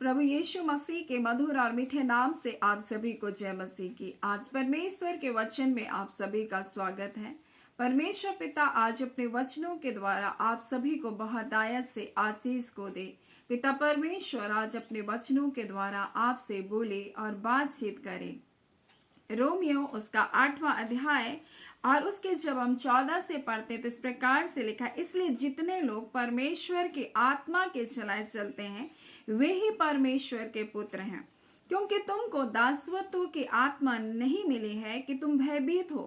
प्रभु यीशु मसीह के मधुर और मीठे नाम से आप सभी को जय मसीह की। आज परमेश्वर के वचन में आप सभी का स्वागत है। परमेश्वर पिता आज अपने वचनों के द्वारा आप सभी को बहुतायत से आशीष को दे। पिता परमेश्वर आज अपने वचनों के द्वारा आपसे बोले और बातचीत करे। रोमियो उसका 8वां अध्याय और उसके जब हम 14 से पढ़ते तो इस प्रकार से लिखा, इसलिए जितने लोग परमेश्वर की आत्मा के चलाए चलते हैं वे ही परमेश्वर के पुत्र हैं। क्योंकि तुमको दासत्व की आत्मा नहीं मिली है कि तुम भयभीत हो,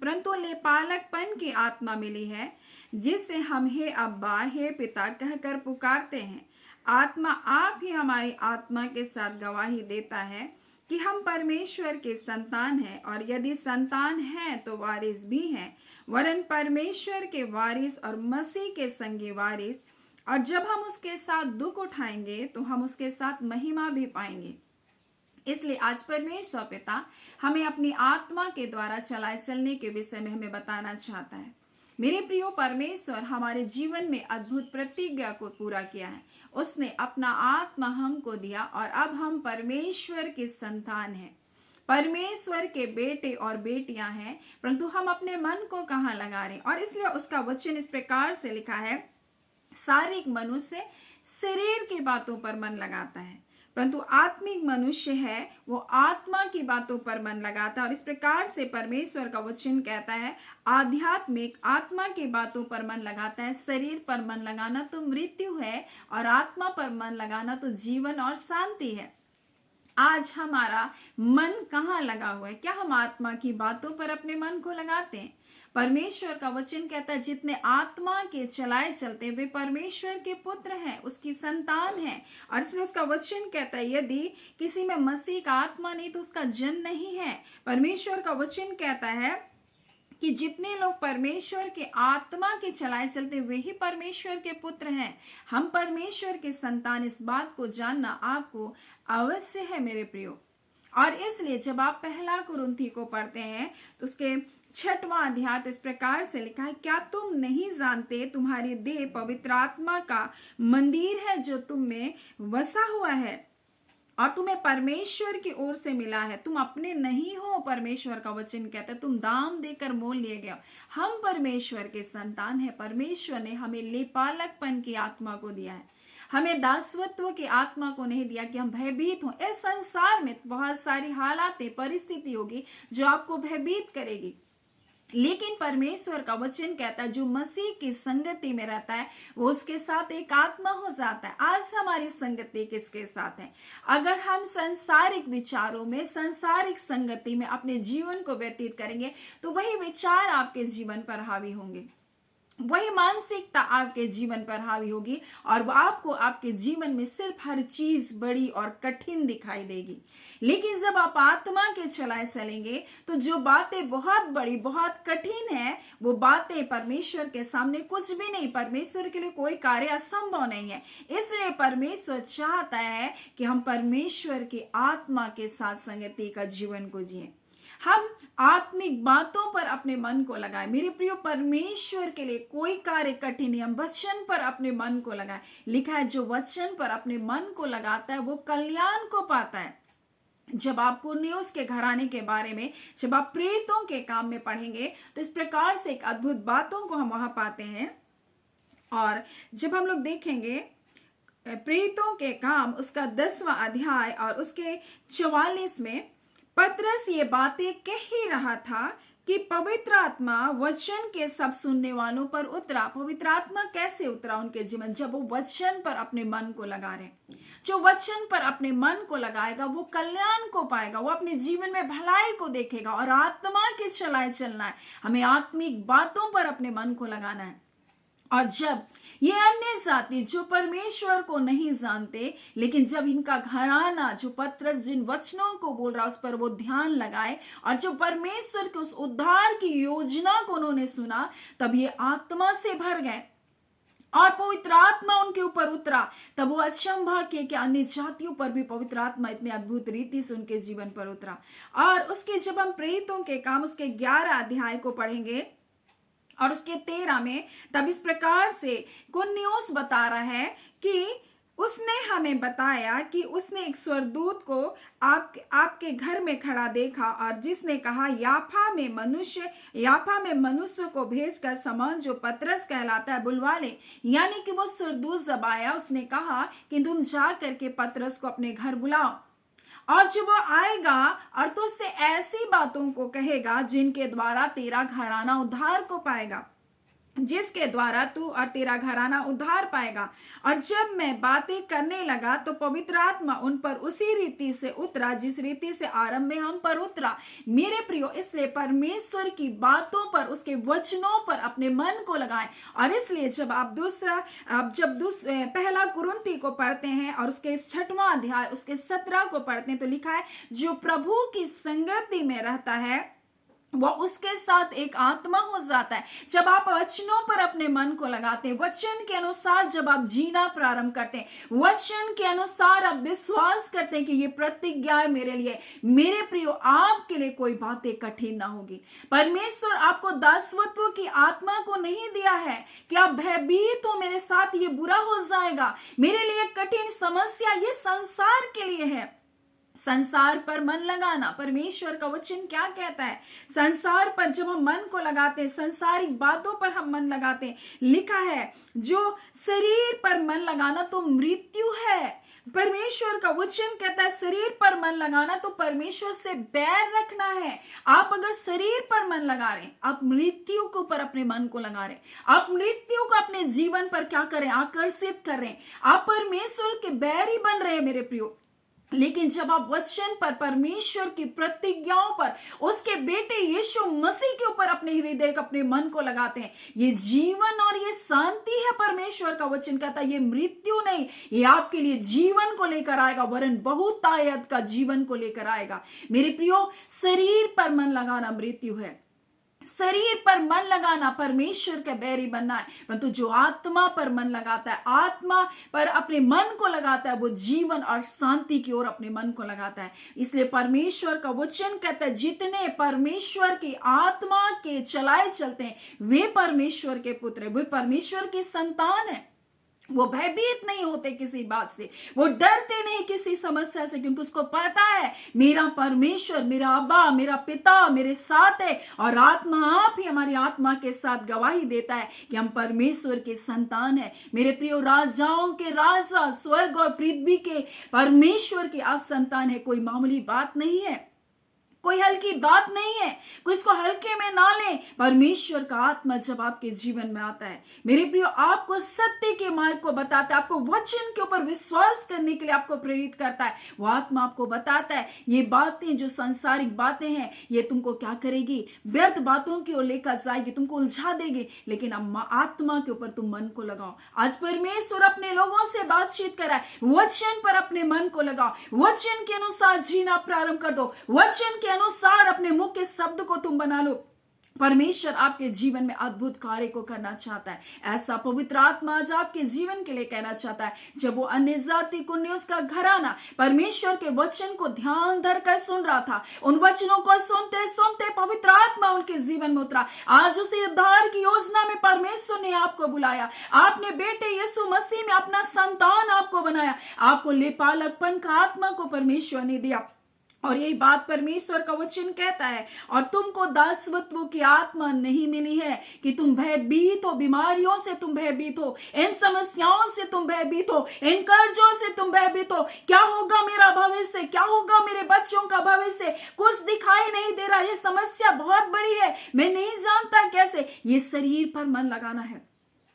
परंतु लेपालकपन की आत्मा मिली है, जिससे हम हे अब्बा हे पिता कहकर पुकारते हैं। आत्मा आप ही हमारी आत्मा के साथ गवाही देता है कि हम परमेश्वर के संतान हैं, और यदि संतान हैं तो वारिस भी हैं, वरन परमेश्वर के वारिस और मसीह के संगी वारिस। और जब हम उसके साथ दुख उठाएंगे तो हम उसके साथ महिमा भी पाएंगे। इसलिए आज परमेश्वर पिता हमें अपनी आत्मा के द्वारा चलाए चलने के विषय में हमें बताना चाहता है। मेरे प्रियो, परमेश्वर हमारे जीवन में अद्भुत प्रतिज्ञा को पूरा किया है। उसने अपना आत्मा हमको दिया और अब हम परमेश्वर के संतान हैं, परमेश्वर के बेटे और बेटियां हैं, परंतु हम अपने मन को कहाँ लगा रहे। और इसलिए उसका वचन इस प्रकार से लिखा है, शारीरिक मनुष्य शरीर की बातों पर मन लगाता है, परंतु आत्मिक मनुष्य है वो आत्मा की बातों पर मन लगाता है। और इस प्रकार से परमेश्वर का वचन कहता है, आध्यात्मिक आत्मा की बातों पर मन लगाता है। शरीर पर मन लगाना तो मृत्यु है और आत्मा पर मन लगाना तो जीवन और शांति है। आज हमारा मन कहाँ लगा हुआ है? क्या हम आत्मा की बातों पर अपने मन को लगाते हैं? परमेश्वर का वचन कहता है, जितने आत्मा के चलाए चलते वे परमेश्वर के पुत्र हैं, उसकी संतान हैं। और इसलिए उसका वचन कहता है, यदि किसी में मसीह का आत्मा नहीं तो उसका जन्म नहीं है। परमेश्वर का वचन कहता है कि जितने लोग परमेश्वर के आत्मा के चलाए चलते वे ही परमेश्वर के पुत्र हैं। हम परमेश्वर के संतान, इस बात को जानना आपको अवश्य है मेरे प्रियो। और इसलिए जब आप पहला कुरिन्थी को पढ़ते हैं तो उसके 6वां अध्याय तो इस प्रकार से लिखा है, क्या तुम नहीं जानते तुम्हारी देह पवित्र आत्मा का मंदिर है जो तुम में बसा हुआ है और तुम्हें परमेश्वर की ओर से मिला है? तुम अपने नहीं हो, परमेश्वर का वचन कहता है, तुम दाम देकर मोल लिए गए हो। हम परमेश्वर के संतान हैं। परमेश्वर ने हमें लेपालकपन की आत्मा को दिया है, हमें दासत्व की आत्मा को नहीं दिया कि हम भयभीत हों। इस संसार में बहुत सारी हालातें, परिस्थिति होगी जो आपको भयभीत करेगी, लेकिन परमेश्वर का वचन कहता है, जो मसीह की संगति में रहता है वो उसके साथ एक आत्मा हो जाता है। आज हमारी संगति किसके साथ है? अगर हम संसारिक विचारों में, संसारिक संगति में अपने जीवन को व्यतीत करेंगे तो वही विचार आपके जीवन पर हावी होंगे, वही मानसिकता आपके जीवन पर हावी होगी और वो आपको आपके जीवन में सिर्फ हर चीज बड़ी और कठिन दिखाई देगी। लेकिन जब आप आत्मा के चलाए चलेंगे तो जो बातें बहुत बड़ी, बहुत कठिन है, वो बातें परमेश्वर के सामने कुछ भी नहीं। परमेश्वर के लिए कोई कार्य असंभव नहीं है। इसलिए परमेश्वर चाहता है कि हम परमेश्वर की आत्मा के साथ संगति का जीवन को जिए, हम आत्मिक बातों पर अपने मन को लगाएं। मेरे प्रियो, परमेश्वर के लिए कोई कार्य कठिन नहीं। हम वचन पर अपने मन को लगाएं। लिखा है, जो वचन पर अपने मन को लगाता है वो कल्याण को पाता है। जब आप कुरनेलियुस के घराने के बारे में, जब आप प्रेरितों के काम में पढ़ेंगे तो इस प्रकार से एक अद्भुत बातों को हम वहां पाते हैं। और जब हम लोग देखेंगे प्रेरितों के काम उसका 10वां अध्याय और उसके 44 में पतरस ये बातें कह ही रहा था कि पवित्र आत्मा वचन के सब सुनने वालों पर उतरा। पवित्र आत्मा कैसे उतरा उनके जीवन? जब वो वचन पर अपने मन को लगा रहे। जो वचन पर अपने मन को लगाएगा वो कल्याण को पाएगा, वो अपने जीवन में भलाई को देखेगा। और आत्मा के चलाए चलना है, हमें आत्मिक बातों पर अपने मन को लगाना है। और जब ये अन्य जाति जो परमेश्वर को नहीं जानते, लेकिन जब इनका घराना, जो पतरस जिन वचनों को बोल रहा उस पर वो ध्यान लगाए और जो परमेश्वर के उस उद्धार की योजना को उन्होंने सुना, तब ये आत्मा से भर गए और पवित्र आत्मा उनके ऊपर उतरा। तब वो अचंभा किए कि अन्य जातियों पर भी पवित्र आत्मा इतने अद्भुत रीति से उनके जीवन पर उतरा। और उसके जब हम प्रेरितों के काम उसके 11 अध्याय को पढ़ेंगे और उसके 13 में, तब इस प्रकार से कुरनेलियुस बता रहा है कि उसने हमें बताया कि उसने एक स्वर्गदूत को आपके घर में खड़ा देखा और जिसने कहा याफा में मनुष्य को भेजकर समौन जो पतरस कहलाता है बुलवा ले। यानी कि वो स्वर्गदूत जब आया उसने कहा कि तुम जा करके पतरस को अपने घर बुलाओ और जब वो आएगा और तुझसे ऐसी बातों को कहेगा जिनके द्वारा तेरा घराना उद्धार को पाएगा, जिसके द्वारा तू और तेरा घराना उद्धार पाएगा। और जब मैं बातें करने लगा तो पवित्र आत्मा उन पर उसी रीति से उतरा जिस रीति से आरंभ में हम पर उतरा। मेरे प्रियो, इसलिए परमेश्वर की बातों पर, उसके वचनों पर अपने मन को लगाएं। और इसलिए जब आप पहला कुरिन्ती को पढ़ते हैं और उसके 6वां अध्याय उसके 17 को पढ़ते हैं तो लिखा है, जो प्रभु की संगति में रहता है वो उसके साथ एक आत्मा हो जाता है। जब आप वचनों पर अपने मन को लगाते हैं, वचन के अनुसार जब आप जीना प्रारंभ करते हैं, वचन के अनुसार आप विश्वास करते हैं कि ये प्रतिज्ञा है मेरे लिए, मेरे प्रियो, आपके लिए कोई बातें कठिन ना होगी। परमेश्वर आपको दासत्व की आत्मा को नहीं दिया है कि आप भयभीत हो, मेरे साथ ये बुरा हो जाएगा, मेरे लिए कठिन समस्या, ये संसार के लिए है। संसार पर मन लगाना, परमेश्वर का वचन क्या कहता है? संसार पर जब हम मन को लगाते हैं, संसारिक बातों पर हम मन लगाते हैं, लिखा है जो शरीर पर मन लगाना तो मृत्यु है। परमेश्वर का वचन कहता है शरीर पर मन लगाना तो परमेश्वर से बैर रखना है। आप अगर शरीर पर मन लगा रहे हैं, आप मृत्यु के ऊपर अपने मन को लगा रहे हैं, आप मृत्यु को अपने जीवन पर क्या करें, आकर्षित कर रहे हैं, आप परमेश्वर के बैरी बन रहे हैं मेरे प्रियो। लेकिन जब आप वचन पर, परमेश्वर की प्रतिज्ञाओं पर, उसके बेटे यीशु मसीह के ऊपर अपने हृदय, अपने मन को लगाते हैं, ये जीवन और ये शांति है। परमेश्वर का वचन कहता है ये मृत्यु नहीं, ये आपके लिए जीवन को लेकर आएगा, वरन बहुतायत का जीवन को लेकर आएगा। मेरे प्रियो, शरीर पर मन लगाना मृत्यु है, शरीर पर मन लगाना परमेश्वर के बैरी बनना है। परंतु जो आत्मा पर मन लगाता है, आत्मा पर अपने मन को लगाता है, वो जीवन और शांति की ओर अपने मन को लगाता है। इसलिए परमेश्वर का वचन कहता है जितने परमेश्वर की आत्मा के चलाए चलते हैं वे परमेश्वर के पुत्र हैं, वे परमेश्वर की संतान है। वो भयभीत नहीं होते किसी बात से, वो डरते नहीं किसी समस्या से, क्योंकि उसको पता है मेरा परमेश्वर, मेरा अब्बा, मेरा पिता मेरे साथ है। और आत्मा, आप ही हमारी आत्मा के साथ गवाही देता है कि हम परमेश्वर के संतान है। मेरे प्रियो, राजाओं के राजा, स्वर्ग और पृथ्वी के परमेश्वर की आप संतान है। कोई मामूली बात नहीं है, कोई हल्की बात नहीं है, कोई इसको हल्के में ना लें। परमेश्वर का आत्मा जब आपके जीवन में आता है मेरे प्रियो, आपको सत्य के मार्ग को बताता है, आपको वचन के ऊपर विश्वास करने के लिए आपको प्रेरित करता है। वो आत्मा आपको बताता है ये बातें जो सांसारिक बातें हैं ये तुमको क्या करेगी, व्यर्थ बातों की ओर लेकर जाएगी, तुमको उलझा देगी। लेकिन अब आत्मा के ऊपर तुम मन को लगाओ। आज परमेश्वर अपने लोगों से बातचीत कर रहा है, वचन पर अपने मन को लगाओ, वचन के अनुसार जीना प्रारंभ कर दो, वचन के अनुसार अपने मुख के शब्द को तुम बना लो। परमेश्वर आपके जीवन में अद्भुत कार्य को करना चाहता है। ऐसा पवित्र आत्मा आज आपके जीवन के लिए कहना चाहता है। जब वो अन्य जाति कुन्नी उसका घराना परमेश्वर के वचन को ध्यान धर कर सुन रहा था, उन वचनों को सुनते सुनते पवित्र आत्मा उनके जीवन में उतरा। आज उसी उद्धार की योजना में परमेश्वर ने आपको बुलाया, आपने बेटे यीशु मसीह में अपना संतान आपको बनाया, आपको लेपालकपन का आत्मा को परमेश्वर ने दिया। और यही बात परमेश्वर का वचन कहता है, और तुमको दासत्व की आत्मा नहीं मिली है कि तुम भयभीत हो, बीमारियों से तुम भयभीत हो, इन समस्याओं से तुम भयभीत हो, इन कर्जों से तुम भयभीत हो। क्या होगा मेरा भविष्य, क्या होगा मेरे बच्चों का भविष्य, कुछ दिखाई नहीं दे रहा, ये समस्या बहुत बड़ी है, मैं नहीं जानता कैसे। ये शरीर पर मन लगाना है।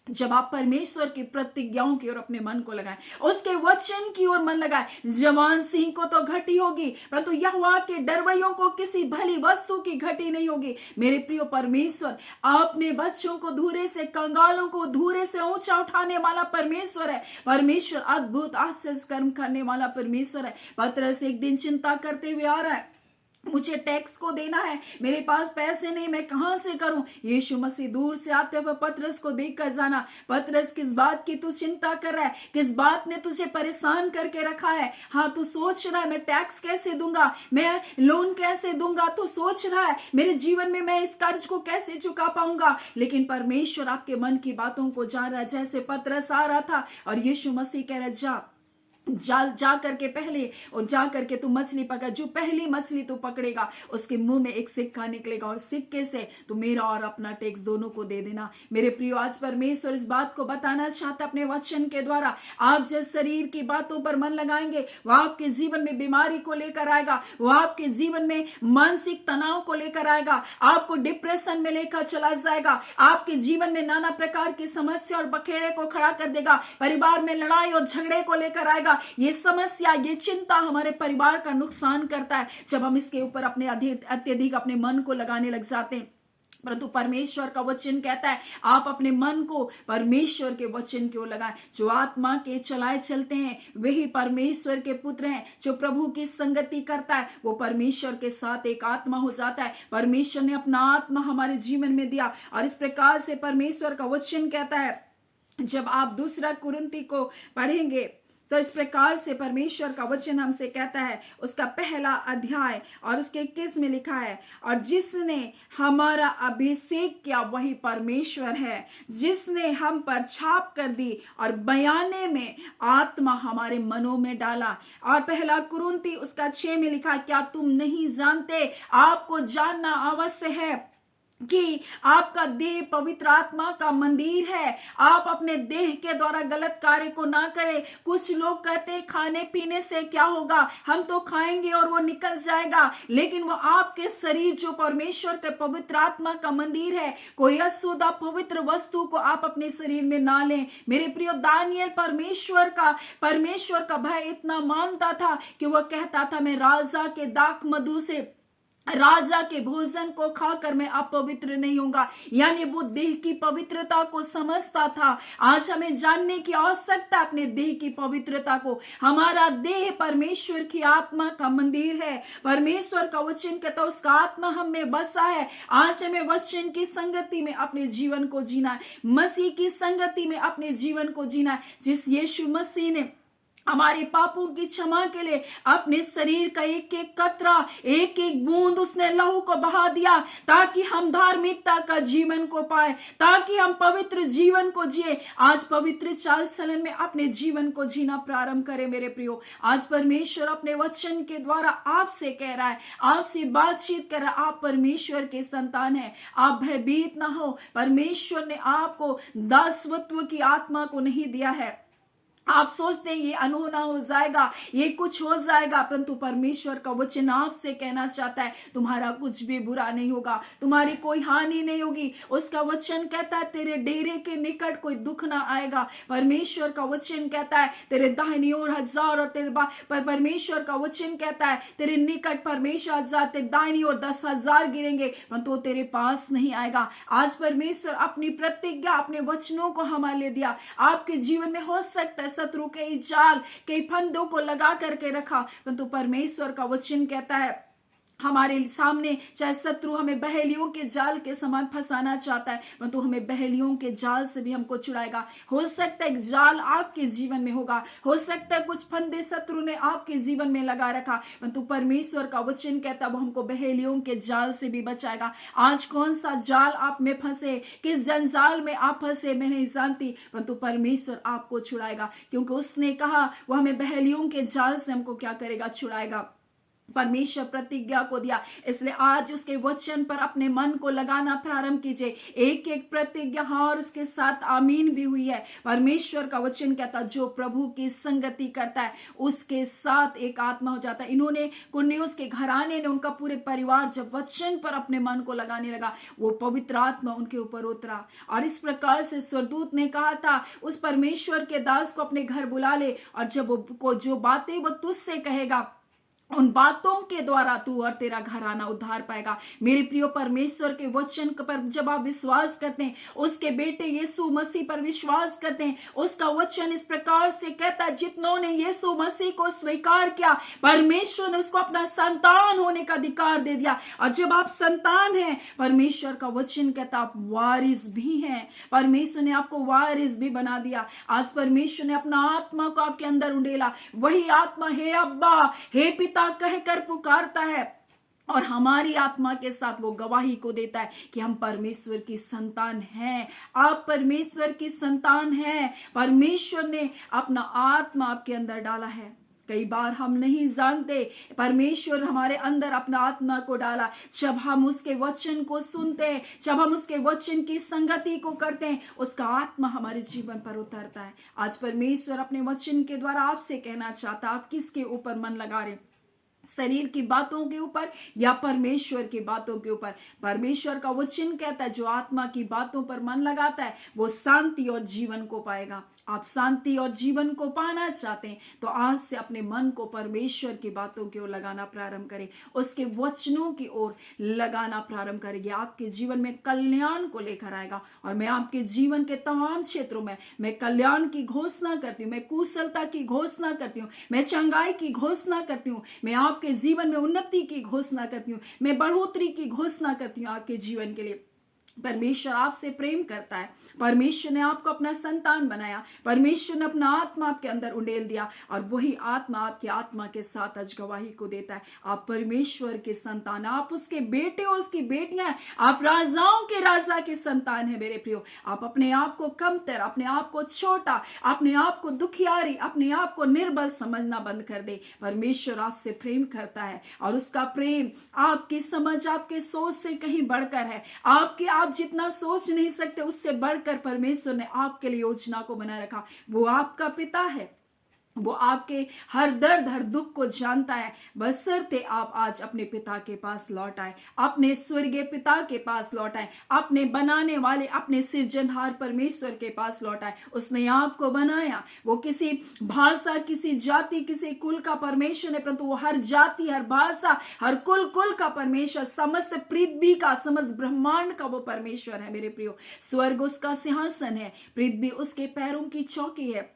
जब आप परमेश्वर की प्रतिज्ञाओं की ओर अपने मन को लगाएं, उसके वचन की ओर मन लगाएं, जवान सिंह को तो घटी होगी परंतु यहोवा के डरवैयों को किसी भली वस्तु की घटी नहीं होगी। मेरे प्रियो, परमेश्वर अपने बच्चों को धूरे से, कंगालों को धूरे से ऊंचा उठाने वाला परमेश्वर है। परमेश्वर अद्भुत आश्चर्य कर्म करने वाला परमेश्वर है। पतरस एक दिन चिंता करते हुए आ रहा है, मुझे टैक्स को देना है, मेरे पास पैसे नहीं, मैं कहां से करूं। यीशु मसीह दूर से आते हुए पतरस को देखकर जाना, पतरस किस बात की तू चिंता कर रहा है, किस बात ने तुझे परेशान करके रखा है। हाँ, तू सोच रहा है मैं टैक्स कैसे दूंगा, मैं लोन कैसे दूंगा, तू सोच रहा है मेरे जीवन में मैं इस कर्ज को कैसे चुका पाऊंगा। लेकिन परमेश्वर आपके मन की बातों को जान रहा है। जैसे पतरस आ रहा था और यीशु मसीह कह रहा, जा जाल जा करके पहले और जा करके तू मछली पकड़, जो पहली मछली तू पकड़ेगा उसके मुंह में एक सिक्का निकलेगा और सिक्के से तू मेरा और अपना टैक्स दोनों को दे देना। मेरे प्रियो, आज परमेश्वर इस बात को बताना चाहता अपने वचन के द्वारा। आप जिस शरीर की बातों पर मन लगाएंगे वह आपके जीवन में बीमारी को लेकर आएगा, वह आपके जीवन में मानसिक तनाव को लेकर आएगा, आपको डिप्रेशन में लेकर चला जाएगा, आपके जीवन में नाना प्रकार की समस्या और बखेड़े को खड़ा कर देगा, परिवार में लड़ाई और झगड़े को लेकर आएगा। ये समस्या, ये चिंता हमारे परिवार का नुकसान करता है जब हम इसके ऊपर अपने अत्यधिक अपने मन को लगाने लग जाते हैं। परंतु परमेश्वर का वचन कहता है आप अपने मन को परमेश्वर के वचन की ओर लगाएं। जो आत्मा के चलाए चलते हैं वही परमेश्वर के पुत्र हैं। जो प्रभु की संगति करता है वो परमेश्वर के साथ एक आत्मा हो जाता है। परमेश्वर ने अपना आत्मा हमारे जीवन में दिया और इस प्रकार से परमेश्वर का वचन कहता है, जब आप दूसरा कुरिन्ती को पढ़ेंगे तो इस प्रकार से परमेश्वर का वचन हमसे कहता है, उसका पहला अध्याय और उसके 21 में लिखा है, और जिसने हमारा अभिषेक किया वही परमेश्वर है, जिसने हम पर छाप कर दी और बयाने में आत्मा हमारे मनों में डाला। और पहला कुरिन्ती उसका 6 में लिखा, क्या तुम नहीं जानते, आपको जानना आवश्य है कि आपका देह पवित्र आत्मा का मंदिर है। आप अपने देह के द्वारा गलत कार्य को ना करें। कुछ लोग कहते हैं खाने पीने से क्या होगा, हम तो खाएंगे और वो निकल जाएगा, लेकिन वो आपके शरीर जो परमेश्वर के पवित्र आत्मा का मंदिर है, कोई अशुद्ध पवित्र वस्तु को आप अपने शरीर में ना लें। मेरे प्रिय, दानियल परमेश्वर का भय इतना मानता था कि वह कहता था, मैं राजा के दाख मधु से, राजा के भोजन को खाकर मैं अपवित्र नहीं होगा। यानी वो देह की पवित्रता को समझता था। आज हमें जानने की आवश्यकता अपने देह की पवित्रता को। हमारा देह परमेश्वर की आत्मा का मंदिर है। परमेश्वर का वचन कहता है उसका आत्मा हम में बसा है। आज हमें वचन की संगति में अपने जीवन को जीना है, मसीह की संगति में अपने जीवन को जीना है। जिस यीशु मसीह ने हमारे पापों की क्षमा के लिए अपने शरीर का एक एक कतरा, एक एक बूंद उसने लहू को बहा दिया, ताकि हम धार्मिकता का जीवन को पाए, ताकि हम पवित्र जीवन को जिए। आज पवित्र चाल चलन में अपने जीवन को जीना प्रारंभ करें। मेरे प्रियो, आज परमेश्वर अपने वचन के द्वारा आपसे कह रहा है, आपसे बातचीत कर रहा है। आप परमेश्वर के संतान हैं, आप भयभीत ना हो। परमेश्वर ने आपको दासत्व की आत्मा को नहीं दिया है। आप सोचते हैं ये अनहोना हो जाएगा, ये कुछ हो जाएगा, परंतु परमेश्वर का वचन आपसे कहना चाहता है तुम्हारा कुछ भी बुरा नहीं होगा, तुम्हारी कोई हानि नहीं होगी। उसका वचन कहता है तेरे डेरे के निकट कोई दुख ना आएगा। परमेश्वर का वचन कहता है तेरे दाहिनी ओर 1000 और तेरे पर परमेश्वर का वचन कहता है तेरे निकट परमेश्वर 1000, तेरे दाहिनी ओर 10,000 गिरेंगे, परंतु तेरे पास नहीं आएगा। आज परमेश्वर अपनी प्रतिज्ञा, अपने वचनों को हमारे लिए दिया। आपके जीवन में हो सकता है शत्रु कई जाल, कई फंदों को लगा करके रखा, परंतु परमेश्वर का वचन कहता है हमारे सामने चाहे शत्रु हमें बहेलियों के जाल के समान फंसाना चाहता है, परंतु हमें बहेलियों के जाल से भी हमको छुड़ाएगा। हो सकता है एक जाल आपके जीवन में होगा, हो सकता है कुछ फंदे शत्रु ने आपके जीवन में लगा रखा, परंतु परमेश्वर का वचन कहता है वो हमको बहेलियों के जाल से भी बचाएगा। आज कौन सा जाल आप में फंसे, किस जंजाल में आप फंसे, मैं नहीं जानती, परंतु परमेश्वर आपको छुड़ाएगा, क्योंकि उसने कहा वो हमें बहेलियों के जाल से हमको क्या करेगा, छुड़ाएगा। परमेश्वर प्रतिज्ञा को दिया, इसलिए आज उसके वचन पर अपने मन को लगाना प्रारंभ कीजिए। एक एक प्रतिज्ञा हाँ और उसके साथ आमीन भी हुई है। परमेश्वर का वचन कहता जो प्रभु की संगति करता है उसके साथ एक आत्मा हो जाता है। इन्होंने कुर्नेलियुस के घराने ने, उनका पूरे परिवार जब वचन पर अपने मन को लगाने लगा, वो पवित्र आत्मा उनके ऊपर उतरा। और इस प्रकार से स्वर्गदूत ने कहा था उस परमेश्वर के दास को अपने घर बुला ले, और जब वो जो बातें वो तुझसे कहेगा उन बातों के द्वारा तू और तेरा घराना उद्धार पाएगा। मेरे प्रियो, परमेश्वर के वचन पर जब आप विश्वास करते हैं, उसके बेटे यीशु मसीह पर विश्वास करते हैं, उसका वचन इस प्रकार से कहता है जितनों ने यीशु मसीह को स्वीकार किया परमेश्वर ने उसको अपना संतान होने का अधिकार दे दिया। और जब आप संतान हैं, परमेश्वर का वचन कहता आप वारिस भी हैं। परमेश्वर ने आपको वारिस भी बना दिया। आज परमेश्वर ने अपना आत्मा को आपके अंदर उंडेला। वही आत्मा हे अब्बा, हे पिता कहकर पुकारता है। और हमारी आत्मा के साथ वो गवाही को देता है कि हम परमेश्वर की संतान हैं। आप परमेश्वर की संतान हैं। परमेश्वर ने अपना आत्मा आपके अंदर डाला है। कई बार हम नहीं जानते परमेश्वर हमारे अंदर अपना आत्मा को डाला। जब हम उसके वचन को सुनते हैं, जब हम उसके वचन की संगति को करते हैं, उसका आत्मा हमारे जीवन पर उतरता है। आज परमेश्वर अपने वचन के द्वारा आपसे कहना चाहता है, आप किसके ऊपर मन लगा रहे, शरीर की बातों के ऊपर या परमेश्वर की बातों के ऊपर। परमेश्वर का वचन कहता है जो आत्मा की बातों पर मन लगाता है वो शांति और जीवन को पाएगा। आप शांति और जीवन को पाना चाहते हैं तो आज से अपने मन को परमेश्वर की बातों की ओर लगाना प्रारंभ करें, उसके वचनों की ओर लगाना प्रारंभ करेंगे। आपके जीवन में कल्याण को लेकर आएगा। और मैं आपके जीवन के तमाम क्षेत्रों में मैं कल्याण की घोषणा करती हूँ, मैं कुशलता की घोषणा करती हूँ, मैं चंगाई की घोषणा करती हूँ, मैं आपके जीवन में उन्नति की घोषणा करती हूँ, मैं बढ़ोतरी की घोषणा करती हूँ आपके जीवन के लिए। परमेश्वर आपसे प्रेम करता है। परमेश्वर ने आपको अपना संतान बनाया। परमेश्वर ने अपना आत्मा आपके अंदर उंडेल दिया और वही आत्मा आपकी आत्मा के साथ आज गवाही को देता है। आप परमेश्वर के संतान, आप उसके बेटे और उसकी बेटियां हैं। आप राजाओं के राजा के संतान हैं मेरे प्रियो। आप अपने आप को कमतर, अपने आप को छोटा, अपने आप को दुखियारी, अपने आप को निर्बल समझना बंद कर दे। परमेश्वर आपसे प्रेम करता है और उसका प्रेम आपकी समझ, आपके सोच से कहीं बढ़कर है। आप जितना सोच नहीं सकते उससे बढ़कर परमेश्वर ने आपके लिए योजना को बना रखा। वो आपका पिता है, वो आपके हर दर्द हर दुख को जानता है। बशर्ते आप आज अपने पिता के पास लौट आए, अपने स्वर्गीय पिता के पास लौट आए, अपने बनाने वाले, अपने सृजनहार परमेश्वर के पास लौट आए। उसने आपको बनाया। वो किसी भाषा, किसी जाति, किसी कुल का परमेश्वर है, परंतु वो हर जाति, हर भाषा, हर कुल का परमेश्वर, समस्त पृथ्वी का, समस्त ब्रह्मांड का वो परमेश्वर है मेरे प्रियो। स्वर्ग उसका सिंहासन है, पृथ्वी उसके पैरों की चौकी है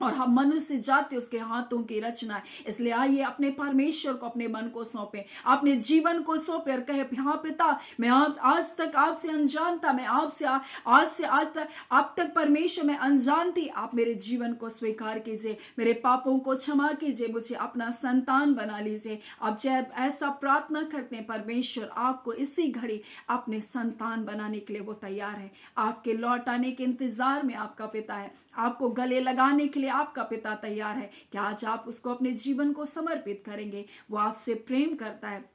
और हम मनुष्य जाति उसके हाथों की रचना है। इसलिए आइए अपने परमेश्वर को अपने मन को सौंपे, अपने जीवन को सौंपे और कहे, हाँ पिता, मैं आज तक आपसे अनजान था, मैं आपसे आज तक परमेश्वर मैं अनजान थी। आप मेरे जीवन को स्वीकार कीजिए, मेरे पापों को क्षमा कीजिए, मुझे अपना संतान बना लीजिए। अब जब ऐसा प्रार्थना करते हैं, परमेश्वर आपको इसी घड़ी अपने संतान बनाने के लिए वो तैयार है। आपके लौट आने के इंतजार में आपका पिता है, आपको गले लगाने के लिए आपका पिता तैयार है। क्या आज आप उसको अपने जीवन को समर्पित करेंगे? वो आपसे प्रेम करता है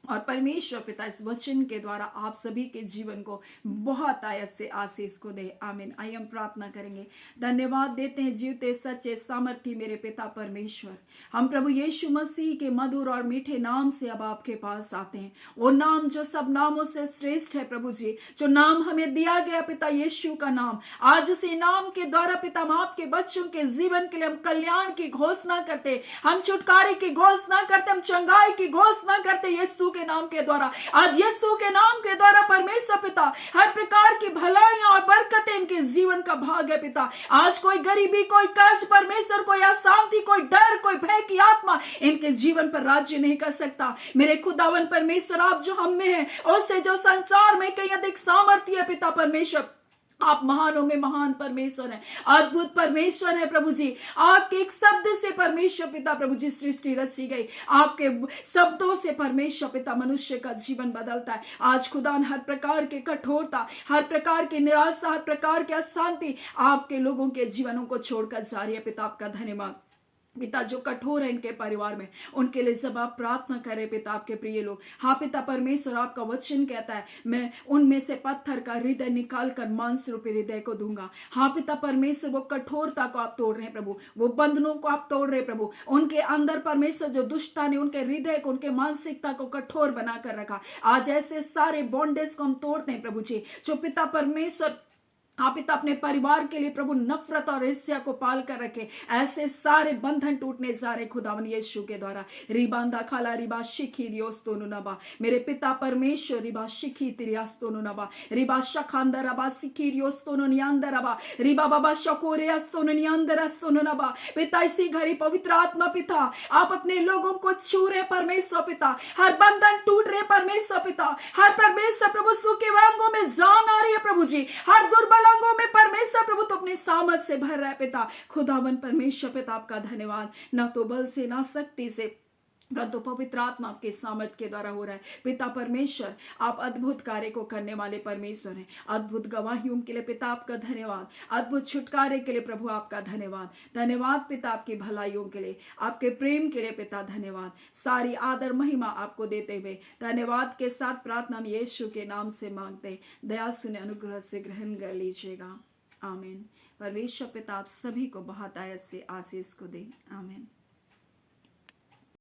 और परमेश्वर पिता इस वचन के द्वारा आप सभी के जीवन को बहुत आयत से आशीष को दे। आमीन। आइए हम प्रार्थना करेंगे। धन्यवाद देते हैं जीवते सच्चे सामर्थी मेरे पिता परमेश्वर, हम प्रभु यीशु मसीह के मधुर और मीठे नाम से अब आपके पास आते हैं। वो नाम जो सब नामों से श्रेष्ठ है प्रभु जी, जो नाम हमें दिया गया पिता यीशु का नाम, आज उसी नाम के द्वारा पिता हम आपके बच्चों के जीवन के लिए हम कल्याण की घोषणा करते, हम छुटकारे की घोषणा करते, हम चंगाई की घोषणा करते यीशु के नाम के द्वारा। आज यीशु के नाम के द्वारा परमेश्वर पिता हर प्रकार की भलाइयां और बरकतें इनके जीवन का भाग है पिता। आज कोई गरीबी, कोई कर्ज परमेश्वर, कोई अशांति, कोई डर, कोई भय की आत्मा इनके जीवन पर राज्य नहीं कर सकता। मेरे खुदावन परमेश्वर, आप जो हम में है उससे जो संसार में कहीं अधिक सामर्थ्य है पिता परमेश्वर, आप महानों में महान परमेश्वर हैं, अद्भुत परमेश्वर है प्रभु जी। आपके एक शब्द से परमेश्वर पिता प्रभु जी सृष्टि रची गई, आपके शब्दों से परमेश्वर पिता मनुष्य का जीवन बदलता है। आज खुदा हर प्रकार के कठोरता, हर प्रकार की निराशा, हर प्रकार की अशांति आपके लोगों के जीवनों को छोड़कर जा रही है पिता। आपका धन्यवाद पिता। जो कठोर है इनके परिवार में, उनके लिए जब आप प्रार्थना करें पिता, आपके प्रिय लोग, हाँ पिता परमेश्वर, आपका वचन कहता है मैं उनमें से पत्थर का हृदय निकाल कर मांस रूपी हृदय को दूंगा। हाँ पिता परमेश्वर, वो कठोरता को आप तोड़ रहे हैं प्रभु, वो बंधनों को आप तोड़ रहे हैं प्रभु। उनके अंदर परमेश्वर जो दुष्टता ने उनके हृदय को, उनके मानसिकता को कठोर बनाकर रखा, आज ऐसे सारे बॉन्डेज को हम तोड़ते हैं प्रभु जी। जो पिता परमेश्वर आप पिता अपने परिवार के लिए प्रभु नफरत और ईर्ष्या को पाल कर रखे, ऐसे सारे बंधन टूटने जा रहे खुदावन यीशु के द्वारा। रिबांदा खाला रिबा शिखी रियोस्तोनु नबा, मेरे पिता परमेश्वर रिबा शिखी तिरियास्तोनु नबा, रिबा शखांदर रबा शिखी रियोस्तोनु नियांदर रबा, रिबा बाबा शकोरियास्तोनु नियांदरस्तोनु नबा। पिता इसी घड़ी पवित्र आत्मा पिता आप अपने लोगों को छू रहे परमेश्वर पिता, हर बंधन टूट रहे परमेश्वर पिता, हर परमेश्वर प्रभु सूखे अंगों में जान आ रही है प्रभु जी, हर दुर्बल अंगों में परमेश्वर प्रभु तो अपनी सामर्थ से भर रहा है पिता। खुदावन परमेश्वर पिता आपका धन्यवाद। ना तो बल से, ना शक्ति से, परंतु पवित्र आत्मा आपके सामर्थ के द्वारा हो रहा है। पिता परमेश्वर, आप अद्भुत कार्य को करने वाले परमेश्वर हैं। अद्भुत गवाहियों के लिए पिता आपका धन्यवाद, अद्भुत छुटकारे के लिए प्रभु आपका धन्यवाद। धन्यवाद पिता आपकी भलाइयों के लिए, आपके प्रेम के लिए पिता धन्यवाद। सारी आदर महिमा आपको देते हुए धन्यवाद के साथ प्रार्थना हम यीशु के नाम से मांगते, दया सुने अनुग्रह से ग्रहण कर लीजिएगा। आमीन। परमेश्वर पिता आप सभी को बहुत आयत से आशीष को दे। आमीन।